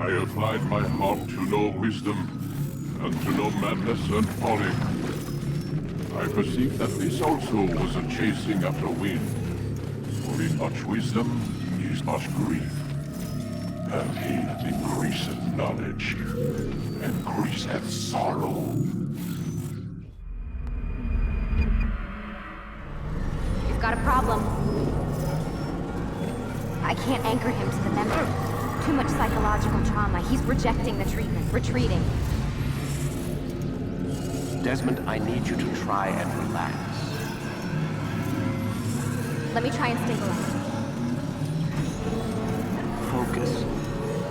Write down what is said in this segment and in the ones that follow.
I applied my heart to know wisdom, and to know madness and folly. I perceived that this also was a chasing after wind. For in much wisdom is much grief. And he that increaseth knowledge increaseth sorrow. You've got a problem. I can't anchor him to the memory. Too much psychological trauma. He's rejecting the treatment, retreating. Desmond, I need you to try and relax. Let me try and stabilize. Focus.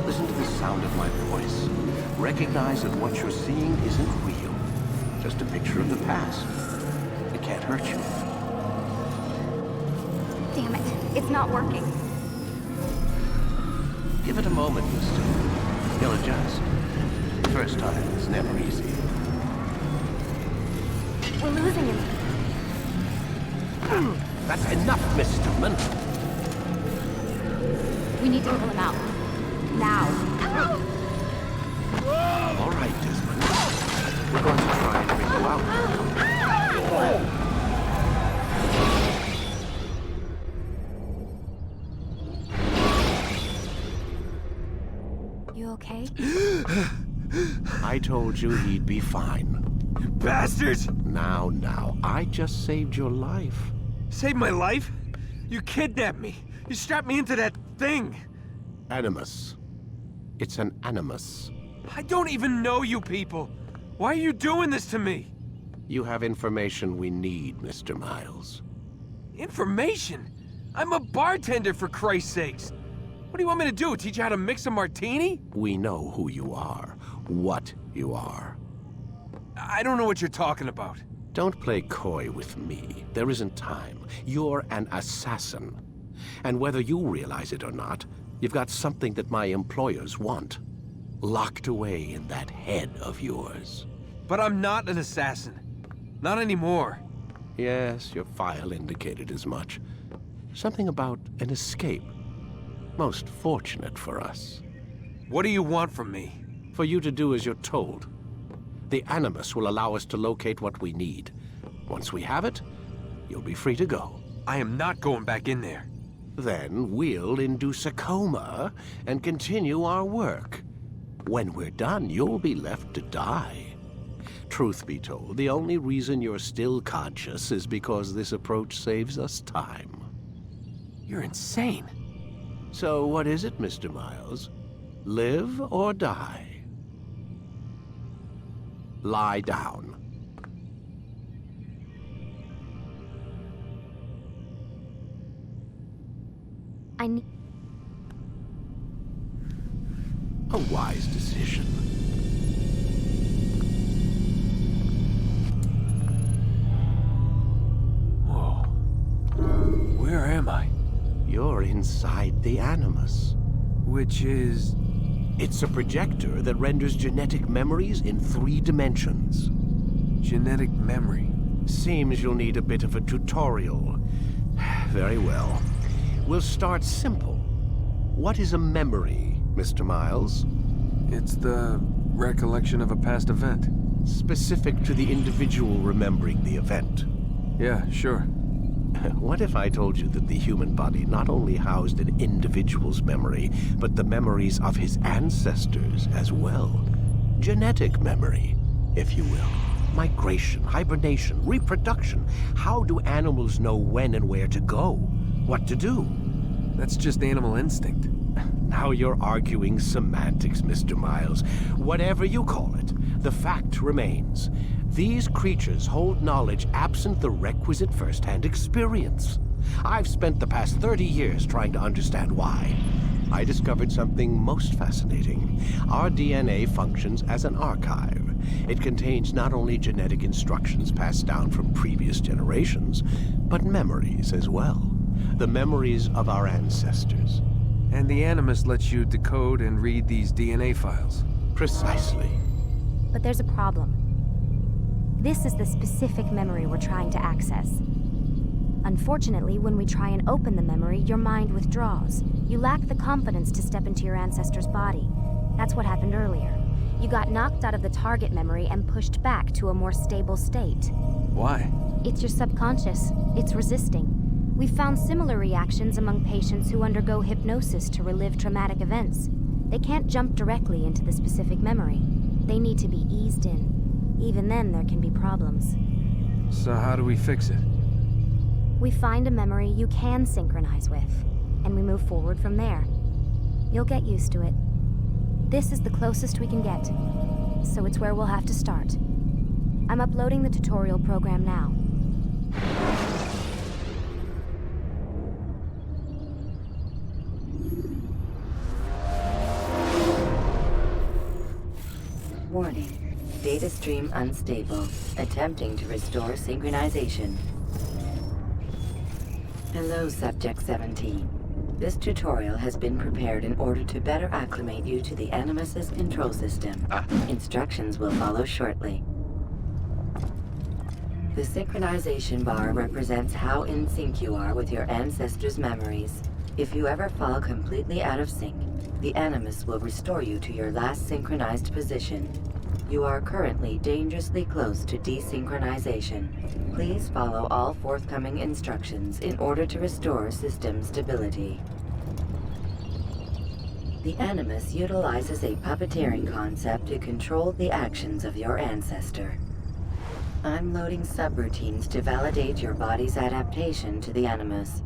Listen to the sound of my voice. Recognize that what you're seeing isn't real. Just a picture of the past. It can't hurt you. Damn it. It's not working. Give it a moment, mister. He'll adjust. First time is never easy. We're losing him. That's enough, Mr. Man. We need to pull him out. Now. All right, Desmond. We're going to try and bring you out. You okay? I told you he'd be fine. You bastards! Now, I just saved your life. Saved my life? You kidnapped me. You strapped me into that thing. Animus. It's an animus. I don't even know you people. Why are you doing this to me? You have information we need, Mr. Miles. Information? I'm a bartender, for Christ's sakes. What do you want me to do? Teach you how to mix a martini? We know who you are, what you are. I don't know what you're talking about. Don't play coy with me. There isn't time. You're an assassin. And whether you realize it or not, you've got something that my employers want. Locked away in that head of yours. But I'm not an assassin. Not anymore. Yes, your file indicated as much. Something about an escape. Most fortunate for us. What do you want from me? For you to do as you're told. The Animus will allow us to locate what we need. Once we have it, you'll be free to go. I am not going back in there. Then we'll induce a coma and continue our work. When we're done, you'll be left to die. Truth be told, the only reason you're still conscious is because this approach saves us time. You're insane. So what is it, Mr. Miles? Live or die? Lie down. I need... A wise decision. Whoa. Where am I? You're inside the Animus. Which is... It's a projector that renders genetic memories in 3 dimensions. genetic memory. Seems you'll need a bit of a tutorial. Very well. We'll start simple. What is a memory, Mr. Miles? It's the recollection of a past event. Specific to the individual remembering the event. Yeah, sure. What if I told you that the human body not only housed an individual's memory, but the memories of his ancestors as well? Genetic memory, if you will. Migration, hibernation, reproduction. How do animals know when and where to go? What to do? That's just animal instinct. Now you're arguing semantics, Mr. Miles. Whatever you call it, the fact remains. These creatures hold knowledge absent the requisite first-hand experience. I've spent the past 30 years trying to understand why. I discovered something most fascinating. Our DNA functions as an archive. It contains not only genetic instructions passed down from previous generations, but memories as well. The memories of our ancestors. And the Animus lets you decode and read these DNA files. Precisely. But there's a problem. This is the specific memory we're trying to access. Unfortunately, when we try and open the memory, your mind withdraws. You lack the confidence to step into your ancestor's body. That's what happened earlier. You got knocked out of the target memory and pushed back to a more stable state. Why? It's your subconscious. It's resisting. We've found similar reactions among patients who undergo hypnosis to relive traumatic events. They can't jump directly into the specific memory. They need to be eased in. Even then, there can be problems. So how do we fix it? We find a memory you can synchronize with, and we move forward from there. You'll get used to it. This is the closest we can get, so it's where we'll have to start. I'm uploading the tutorial program now. Warning. Data stream unstable. Attempting to restore synchronization. Hello, Subject 17. This tutorial has been prepared in order to better acclimate you to the Animus's control system. Instructions will follow shortly. The synchronization bar represents how in sync you are with your ancestors' memories. If you ever fall completely out of sync, the Animus will restore you to your last synchronized position. You are currently dangerously close to desynchronization. Please follow all forthcoming instructions in order to restore system stability. The Animus utilizes a puppeteering concept to control the actions of your ancestor. I'm loading subroutines to validate your body's adaptation to the Animus.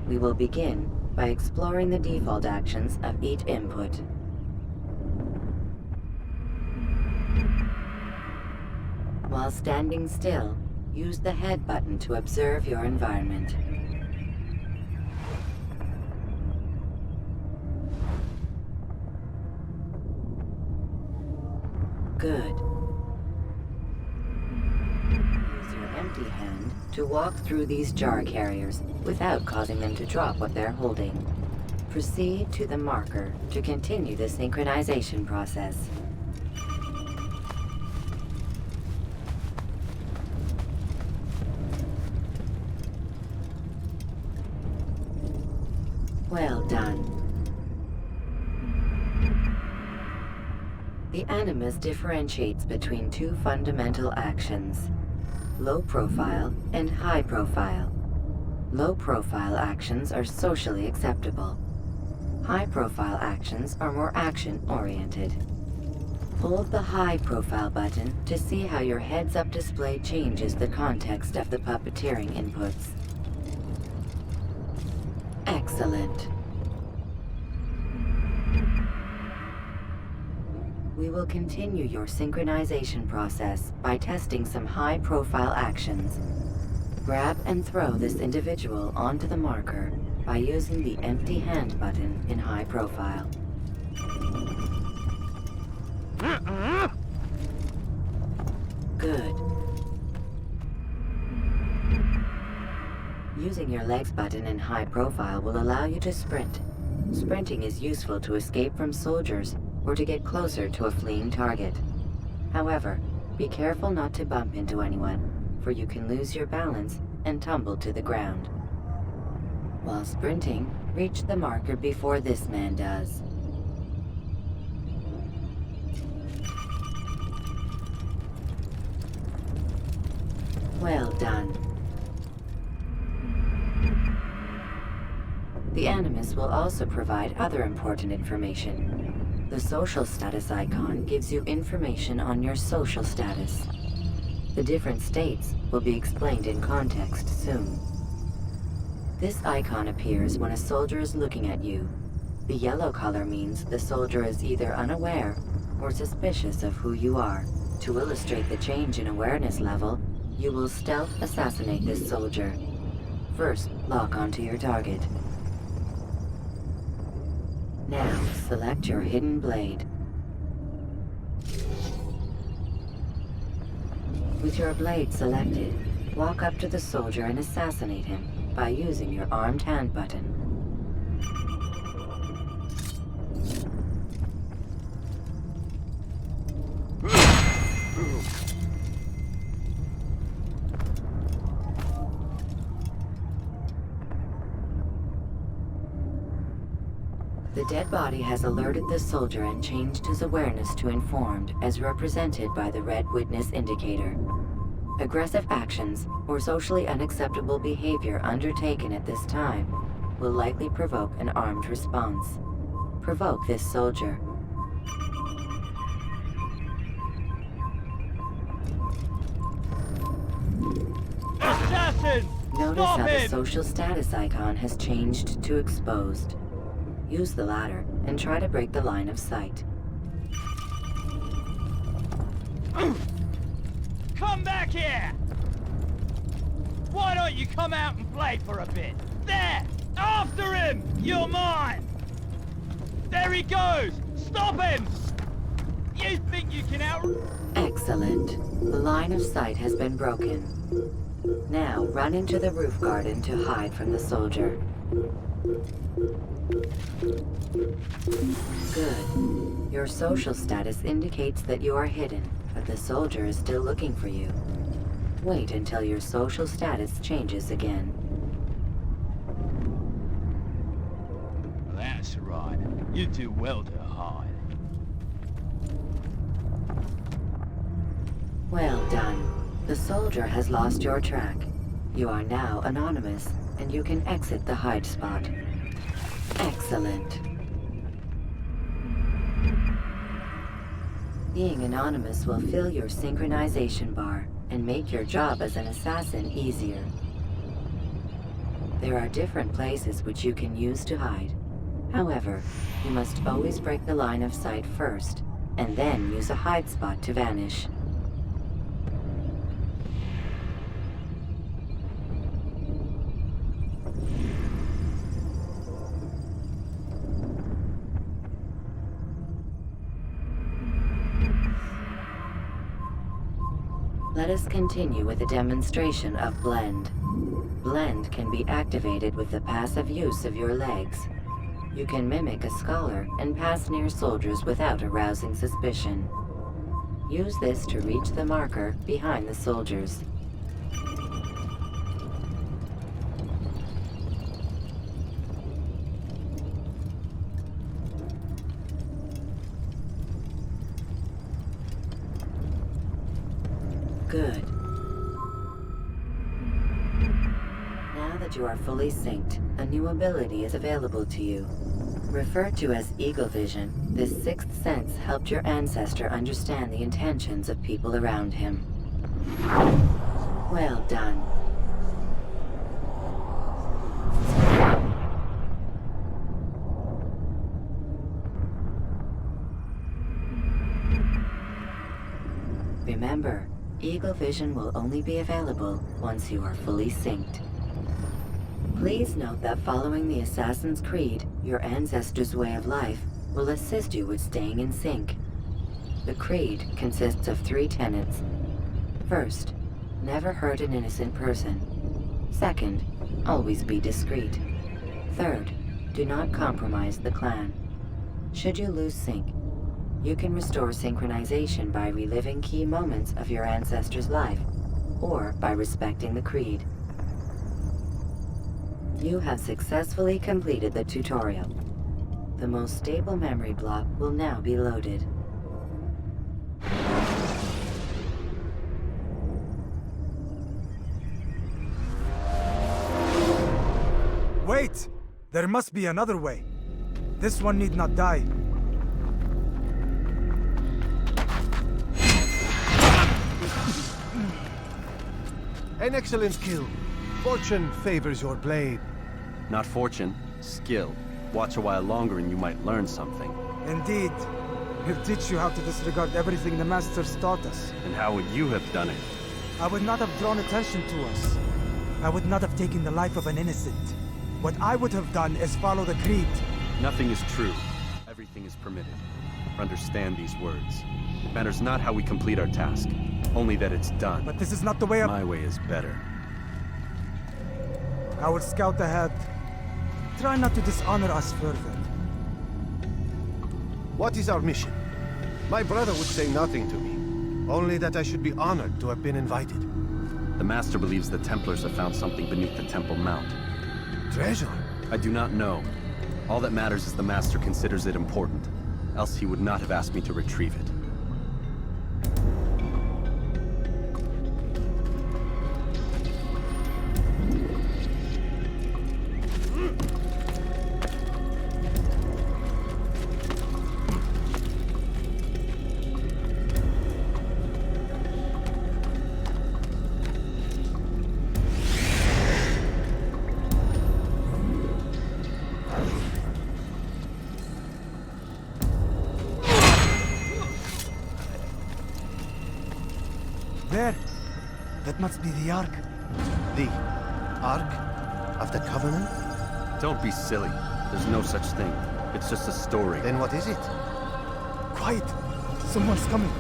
We will begin by exploring the default actions of each input. While standing still, use the head button to observe your environment. Good. Use your empty hand to walk through these jar carriers without causing them to drop what they're holding. Proceed to the marker to continue the synchronization process. Well done. The Animus differentiates between two fundamental actions: low profile and high profile. Low profile actions are socially acceptable. High profile actions are more action-oriented. Hold the high profile button to see how your heads-up display changes the context of the puppeteering inputs. Excellent. We will continue your synchronization process by testing some high-profile actions. Grab and throw this individual onto the marker by using the empty hand button in high profile. Good. Using your legs button in high profile will allow you to sprint. Sprinting is useful to escape from soldiers or to get closer to a fleeing target. However, be careful not to bump into anyone, for you can lose your balance and tumble to the ground. While sprinting, reach the marker before this man does. Well done. The Animus will also provide other important information. The social status icon gives you information on your social status. The different states will be explained in context soon. This icon appears when a soldier is looking at you. The yellow color means the soldier is either unaware or suspicious of who you are. To illustrate the change in awareness level, you will stealth assassinate this soldier. First, lock onto your target. Now, select your hidden blade. With your blade selected, walk up to the soldier and assassinate him by using your armed hand button. The dead body has alerted the soldier and changed his awareness to informed, as represented by the red witness indicator. Aggressive actions or socially unacceptable behavior undertaken at this time will likely provoke an armed response. Provoke this soldier. Assassin! Notice Stop how the him! social status icon has changed to exposed. Use the ladder and try to break the line of sight. Come back here! Why don't you come out and play for a bit? There! After him! You're mine! There he goes! Stop him! You think you can out... Excellent. The line of sight has been broken. Now run into the roof garden to hide from the soldier. Good. Your social status indicates that you are hidden, but the soldier is still looking for you. Wait until your social status changes again. That's right. You do well to hide. Well done. The soldier has lost your track. You are now anonymous, and you can exit the hide spot. Excellent. Being anonymous will fill your synchronization bar and make your job as an assassin easier. There are different places which you can use to hide. However, you must always break the line of sight first, and then use a hide spot to vanish. Let us continue with a demonstration of Blend. Blend can be activated with the passive use of your legs. You can mimic a scholar and pass near soldiers without arousing suspicion. Use this to reach the marker behind the soldiers. Good. Now that you are fully synced, a new ability is available to you. Referred to as Eagle Vision, this sixth sense helped your ancestor understand the intentions of people around him. Well done. Remember, Eagle Vision will only be available once you are fully synced. Please note that following the Assassin's Creed, your ancestors' way of life, will assist you with staying in sync. The Creed consists of 3 tenets. First, never hurt an innocent person. Second, always be discreet. Third, do not compromise the clan. Should you lose sync, you can restore synchronization by reliving key moments of your ancestor's life, or by respecting the Creed. You have successfully completed the tutorial. The most stable memory block will now be loaded. Wait! There must be another way. This one need not die. An excellent kill. Fortune favors your blade. Not fortune, skill. Watch a while longer and you might learn something. Indeed. He'll teach you how to disregard everything the Masters taught us. And how would you have done it? I would not have drawn attention to us. I would not have taken the life of an innocent. What I would have done is follow the Creed. Nothing is true. Everything is permitted. Understand these words. It matters not how we complete our task, only that it's done. But this is not the way of... My way is better. I will scout ahead. Try not to dishonor us further. What is our mission? My brother would say nothing to me. Only that I should be honored to have been invited. The Master believes the Templars have found something beneath the Temple Mount. Treasure? I do not know. All that matters is the Master considers it important. Else he would not have asked me to retrieve it. There! That must be the Ark. The Ark of the Covenant? Don't be silly. There's no such thing. It's just a story. Then what is it? Quiet! Someone's coming.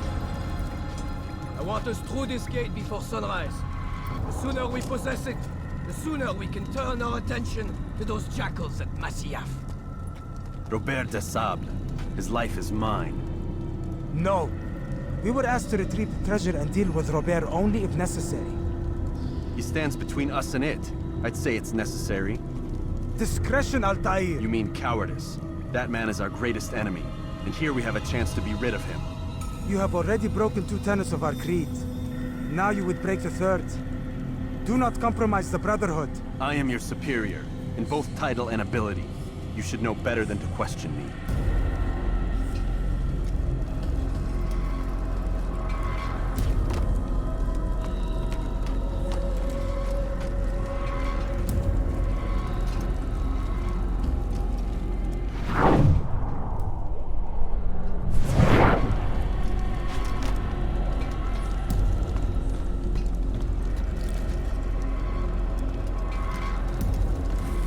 I want us through this gate before sunrise. The sooner we possess it, the sooner we can turn our attention to those jackals at Masyaf. Robert de Sable. His life is mine. No. We were asked to retrieve the treasure and deal with Robert only if necessary. He stands between us and it. I'd say it's necessary. Discretion, Altair! You mean cowardice. That man is our greatest enemy, and here we have a chance to be rid of him. You have already broken 2 tenets of our creed. Now you would break the 3rd. Do not compromise the Brotherhood. I am your superior, in both title and ability. You should know better than to question me.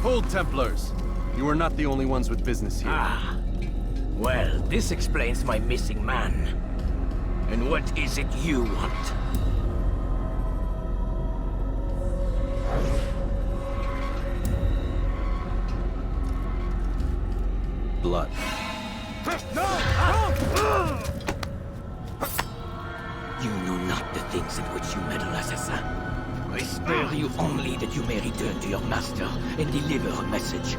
Hold, Templars! You are not the only ones with business here. Ah. Well, this explains my missing man. And what is it you want? Blood. You know not the things in which you meddle, assassin. I spare you only that you may return to your master and deliver a message.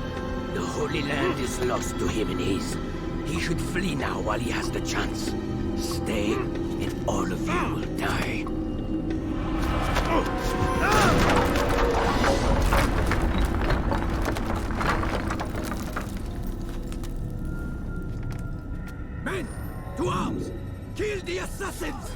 The Holy Land is lost to him and his. He should flee now while he has the chance. Stay, and all of you will die. Men, to arms! Kill the assassins!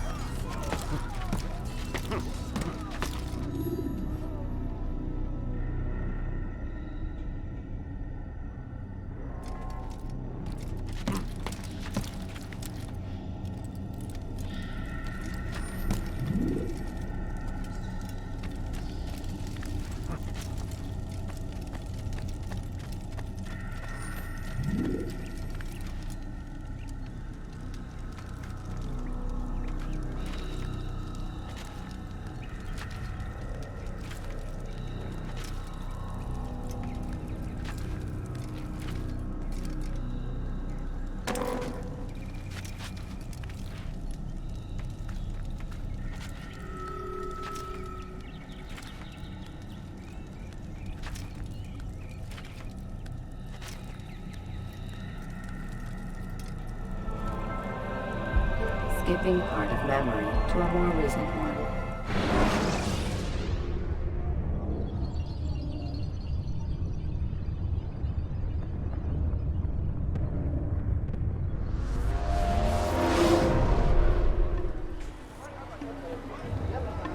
Skipping part of memory to a more recent one.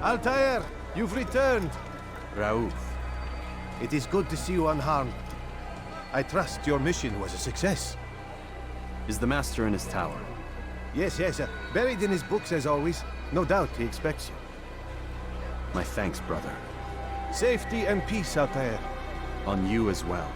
Altair, you've returned. Raouf. It is good to see you unharmed. I trust your mission was a success. Is the Master in his tower? Yes, buried in his books as always. No doubt he expects you. My thanks, brother. Safety and peace, Altair. On you as well.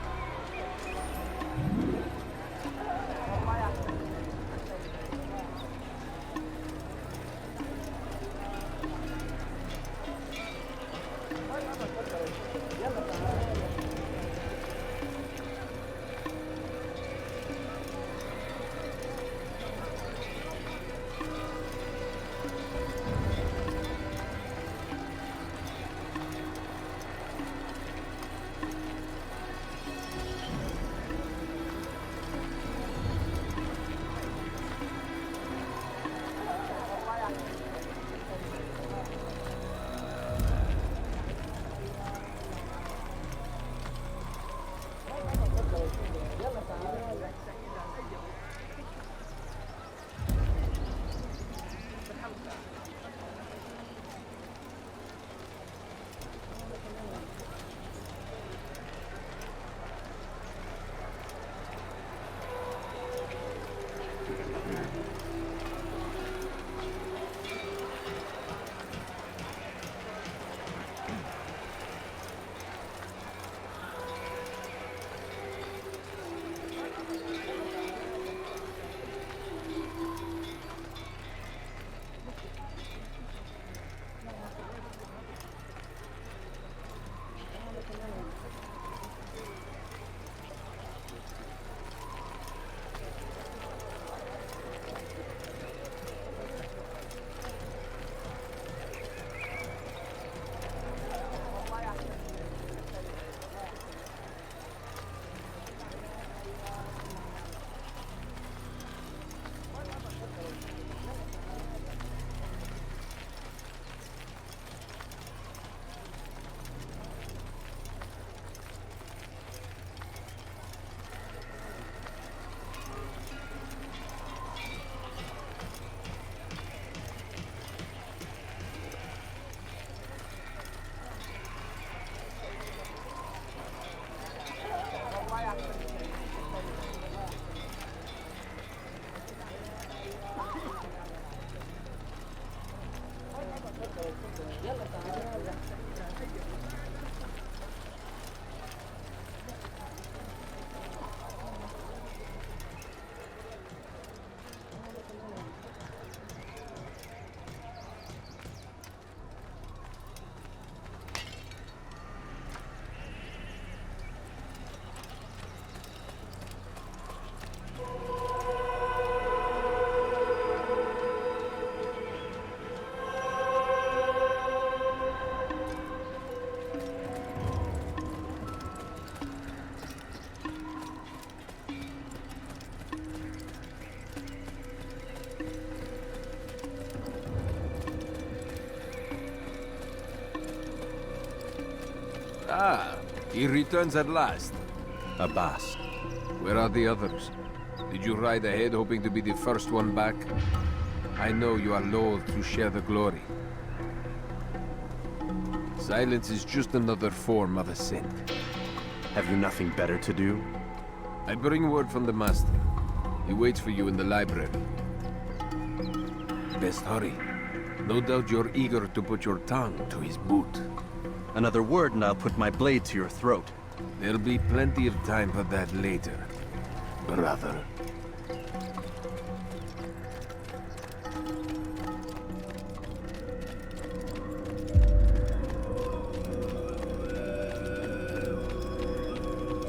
Ah, he returns at last. Abbas. Where are the others? Did you ride ahead hoping to be the first one back? I know you are loath to share the glory. Silence is just another form of assent. Have you nothing better to do? I bring word from the Master. He waits for you in the library. Best hurry. No doubt you're eager to put your tongue to his boot. Another word and I'll put my blade to your throat. There'll be plenty of time for that later, brother.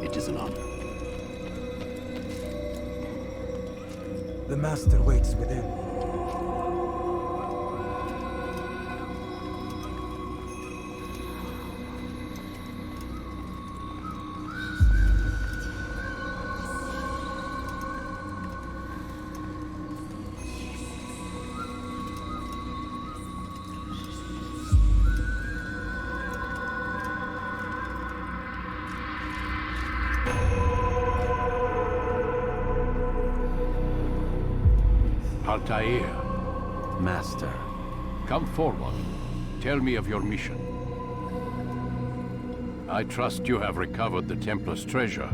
It is an honor. The Master waits within. Altair, Master. come forward. Tell me of your mission. I trust you have recovered the Templar's treasure.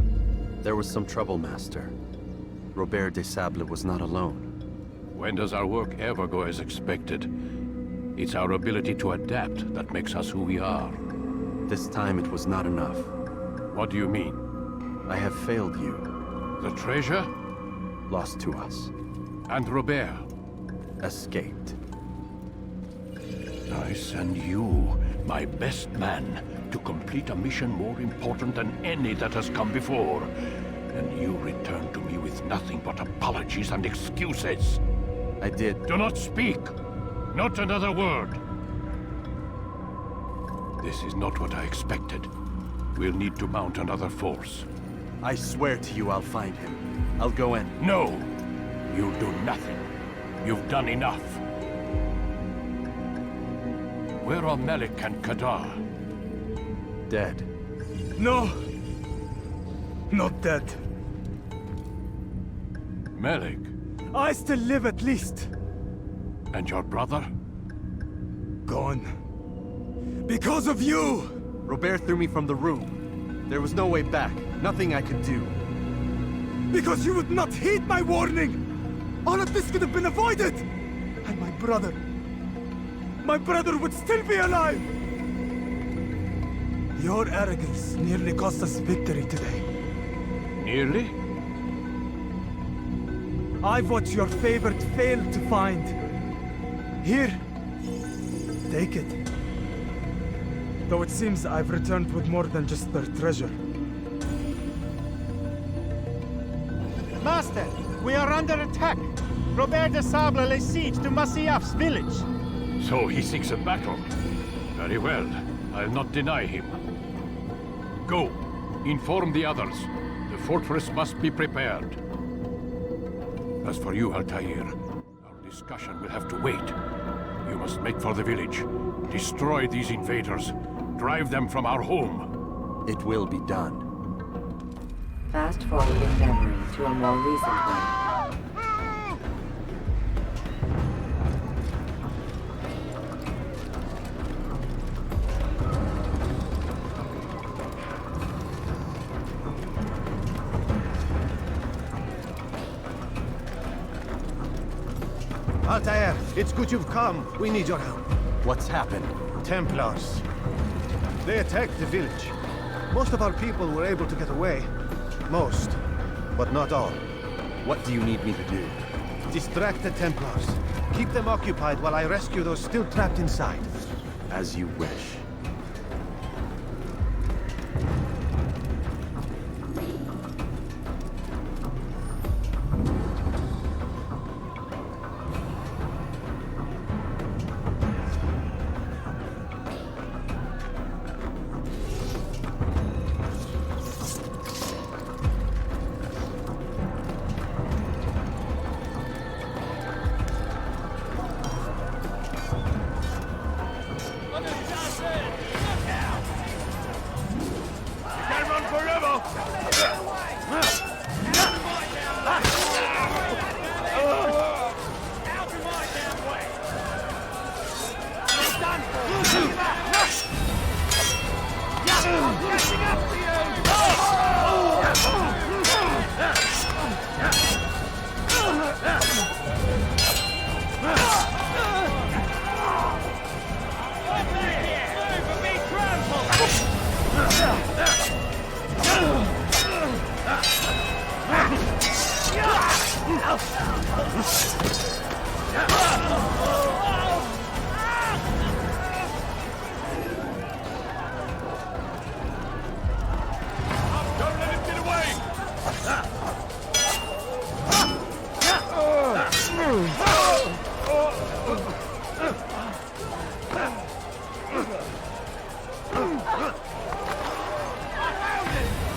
There was some trouble, Master. Robert de Sable was not alone. When does our work ever go as expected? It's our ability to adapt that makes us who we are. This time it was not enough. What do you mean? I have failed you. The treasure? Lost to us. And Robert? Escaped. I send you, my best man, to complete a mission more important than any that has come before. And you return to me with nothing but apologies and excuses. I did. Do not speak! Not another word! This is not what I expected. We'll need to mount another force. I swear to you I'll find him. I'll go in. No! You'll do nothing. You've done enough. Where are Melik and Kadar? Dead. No! Not dead. Melik? I still live at least. And your brother? Gone. Because of you! Robert threw me from the room. There was no way back. Nothing I could do. Because you would not heed my warning! All of this could have been avoided! And my brother would still be alive! Your arrogance nearly cost us victory today. Nearly? I've watched your favorite fail to find. Here, take it. Though it seems I've returned with more than just their treasure. Master, we are under attack. Robert de Sable lays siege to Masyaf's village. So he seeks a battle. Very well. I'll not deny him. Go. Inform the others. The fortress must be prepared. As for you, Altair, our discussion will have to wait. You must make for the village. Destroy these invaders. Drive them from our home. It will be done. Fast forwarding memory to a more recent one. Altair, it's good you've come. We need your help. What's happened? Templars. They attacked the village. Most of our people were able to get away. Most, but not all. What do you need me to do? Distract the Templars. Keep them occupied while I rescue those still trapped inside. As you wish. Don't let him get away!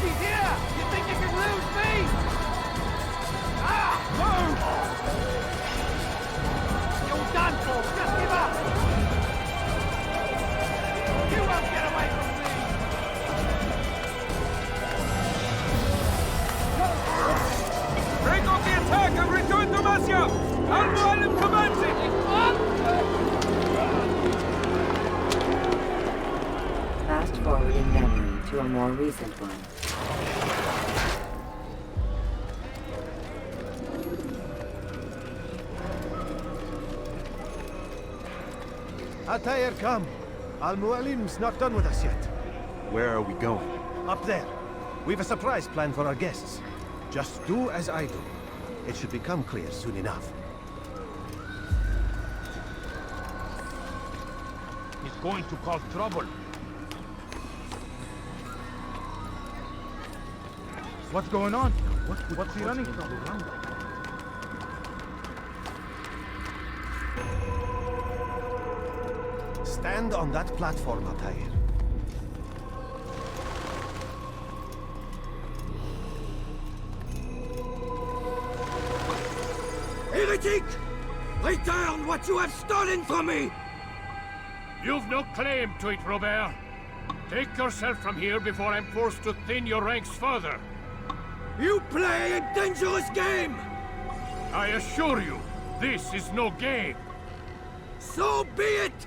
He's here! You think you can lose me? Move! You're done for! Just give up! You won't get away from me! Break off the attack and return to Masya! Al-Mu'allim commands it! Fast forward in memory to a more recent one. Altair, come. Al-Mu'allim's not done with us yet. Where are we going? Up there. We've a surprise plan for our guests. Just do as I do. It should become clear soon enough. He's going to cause trouble. What's going on? What's he running from? Stand on that platform, Altair. Heretic! Return what you have stolen from me! You've no claim to it, Robert. Take yourself from here before I'm forced to thin your ranks further. You play a dangerous game! I assure you, this is no game. So be it!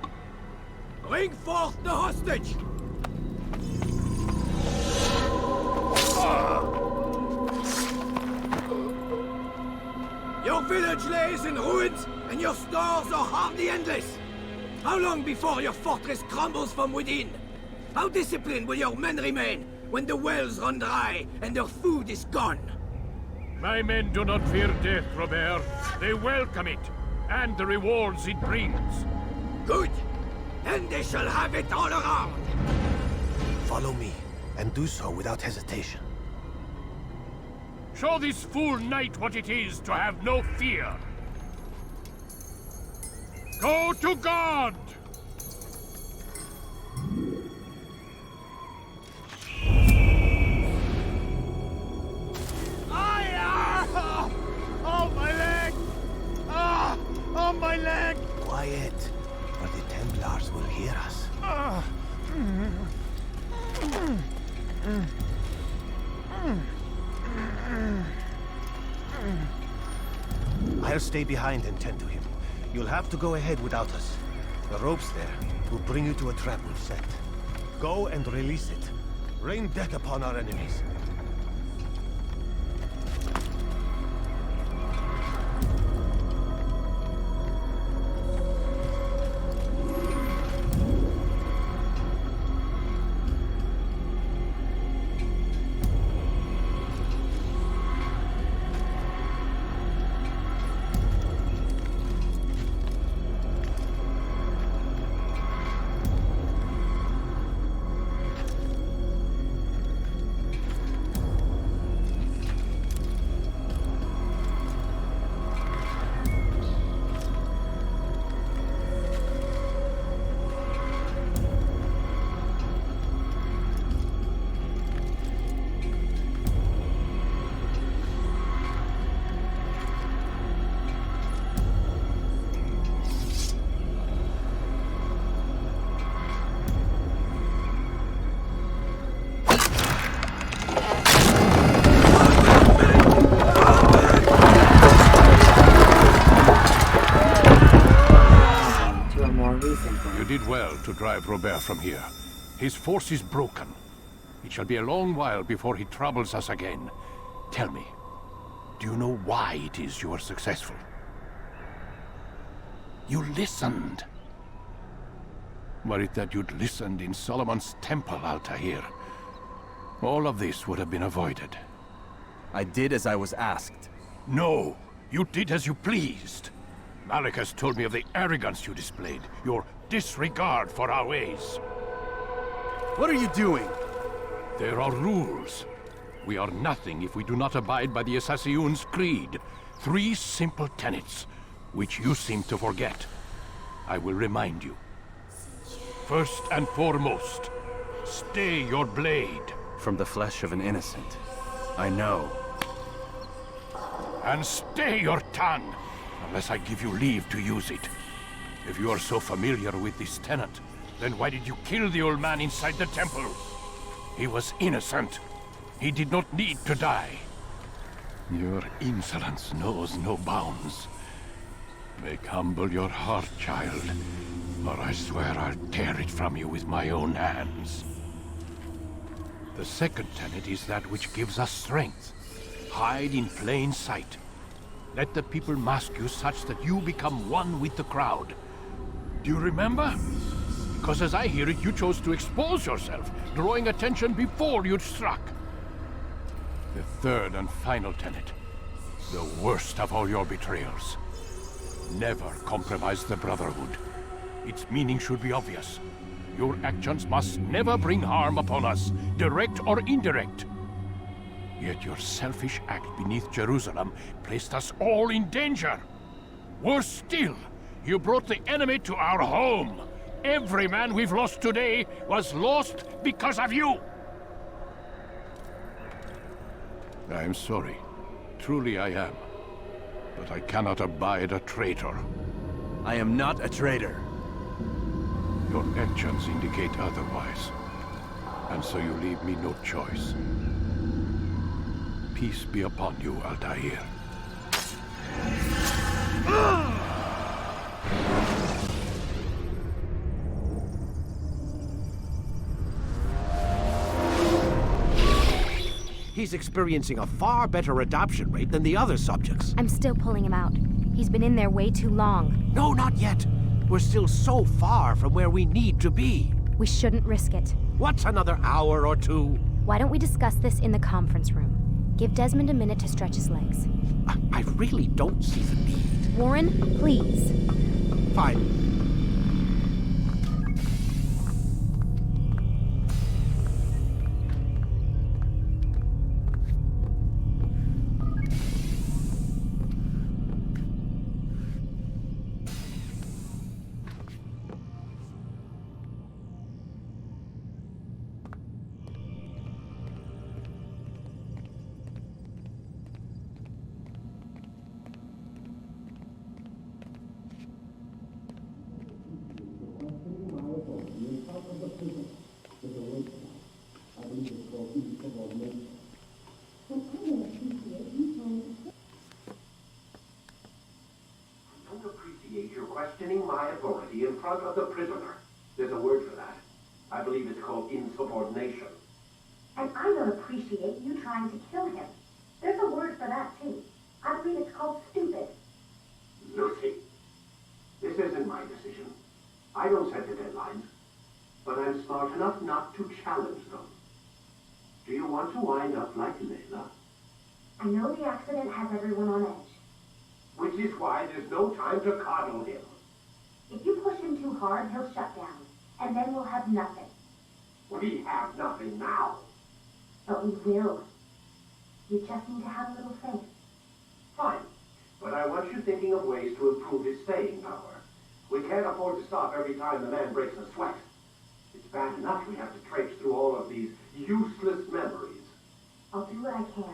Bring forth the hostage! Your village lays in ruins, and your stores are hardly endless. How long before your fortress crumbles from within? How disciplined will your men remain when the wells run dry and their food is gone? My men do not fear death, Robert. They welcome it, and the rewards it brings. Good. Then they shall have it all around. Follow me, and do so without hesitation. Show this fool knight what it is to have no fear. Go to God! Oh, my leg! Ah! Oh, my leg! Quiet, or the Templars will hear us. I'll stay behind and tend to him. You'll have to go ahead without us. The ropes there will bring you to a trap we've set. Go and release it. Rain death upon our enemies. You did well to drive Robert from here. His force is broken. It shall be a long while before he troubles us again. Tell me, do you know why it is you are successful? You listened. Were it that you'd listened in Solomon's temple, Altair, all of this would have been avoided. I did as I was asked. No, You did as you pleased. Malik has told me of the arrogance you displayed, your disregard for our ways. What are you doing? There are rules. We are nothing if we do not abide by the Assassin's creed. 3 simple tenets, which you seem to forget. I will remind you. First and foremost, stay your blade. From the flesh of an innocent. I know. And stay your tongue, unless I give you leave to use it. If you are so familiar with this tenet, then why did you kill the old man inside the temple? He was innocent. He did not need to die. Your insolence knows no bounds. Make humble your heart, child, or I swear I'll tear it from you with my own hands. The second tenet is that which gives us strength. Hide in plain sight. Let the people mask you such that you become one with the crowd. Do you remember? Because as I hear it, you chose to expose yourself, drawing attention before you'd struck. The third and final tenet. The worst of all your betrayals. Never compromise the Brotherhood. Its meaning should be obvious. Your actions must never bring harm upon us, direct or indirect. Yet your selfish act beneath Jerusalem placed us all in danger. Worse still, you brought the enemy to our home. Every man we've lost today was lost because of you. I'm sorry. Truly I am. But I cannot abide a traitor. I am not a traitor. Your actions indicate otherwise. And so you leave me no choice. Peace be upon you, Altair. He's experiencing a far better adoption rate than the other subjects. I'm still pulling him out. He's been in there way too long. No, not yet. We're still so far from where we need to be. We shouldn't risk it. What's another hour or two? Why don't we discuss this in the conference room? Give Desmond a minute to stretch his legs. I really don't see the need. Warren, please. Fine. You're questioning my authority in front of the prisoner. There's a word for that. I believe it's called insubordination. And I don't appreciate you trying to kill him. There's a word for that, too. I believe it's called stupid. Lucy, this isn't my decision. I don't set the deadlines. But I'm smart enough not to challenge them. Do you want to wind up like Layla? I know the accident has everyone on edge. Which is why there's no time to coddle him. If you push him too hard, he'll shut down. And then we'll have nothing. We have nothing now. But we will. You just need to have a little faith. Fine. But I want you thinking of ways to improve his staying power. We can't afford to stop every time the man breaks a sweat. It's bad enough we have to traipse through all of these useless memories. I'll do what I can.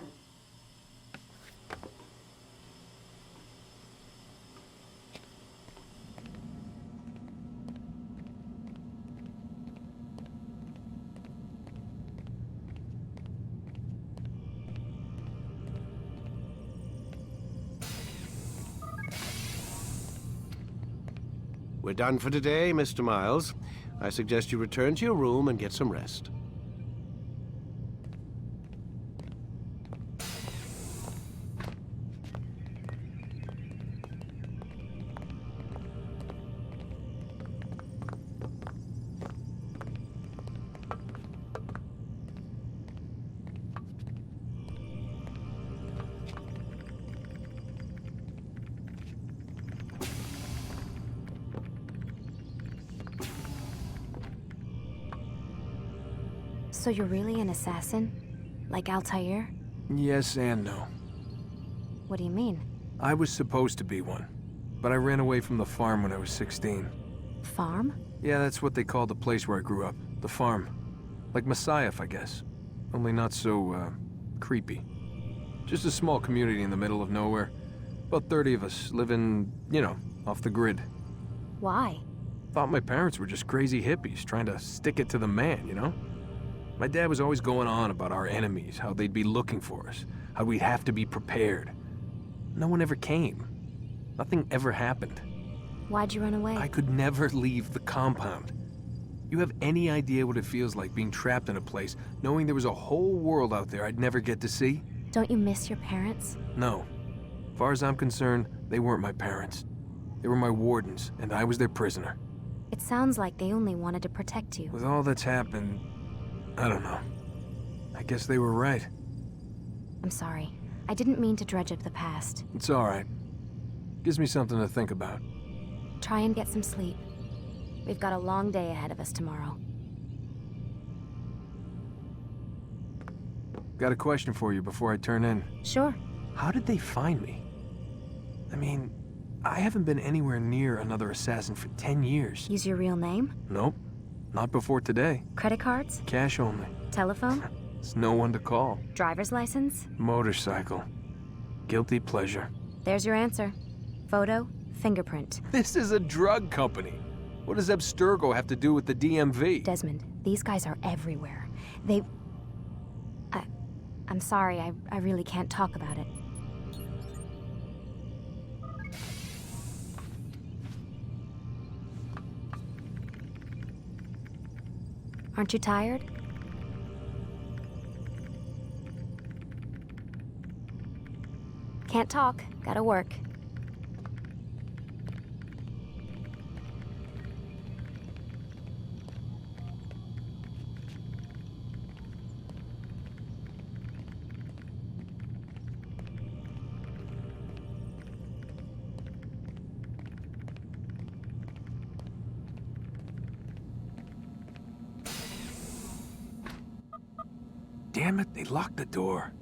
We're done for today, Mr. Miles. I suggest you return to your room and get some rest. So you're really an assassin? Like Altair? Yes and no. What do you mean? I was supposed to be one, but I ran away from the farm when I was 16. Farm? Yeah, that's what they called the place where I grew up. The farm. Like Messiah, I guess. Only not so, creepy. Just a small community in the middle of nowhere. About 30 of us, living, you know, off the grid. Why? Thought my parents were just crazy hippies, trying to stick it to the man, you know? My dad was always going on about our enemies, how they'd be looking for us, how we'd have to be prepared. No one ever came. Nothing ever happened. Why'd you run away? I could never leave the compound. You have any idea what it feels like being trapped in a place, knowing there was a whole world out there I'd never get to see? Don't you miss your parents? No. As far as I'm concerned, they weren't my parents. They were my wardens, and I was their prisoner. It sounds like they only wanted to protect you. With all that's happened, I don't know. I guess they were right. I'm sorry. I didn't mean to dredge up the past. It's all right. Gives me something to think about. Try and get some sleep. We've got a long day ahead of us tomorrow. Got a question for you before I turn in. Sure. How did they find me? I mean, I haven't been anywhere near another assassin for 10 years. Use your real name? Nope. Not before today. Credit cards? Cash only. Telephone? There's no one to call. Driver's license? Motorcycle. Guilty pleasure. There's your answer. Photo, fingerprint. This is a drug company. What does Abstergo have to do with the DMV? Desmond, these guys are everywhere. I'm sorry, I really can't talk about it. Aren't you tired? Can't talk. Gotta work. Damn it, they locked the door.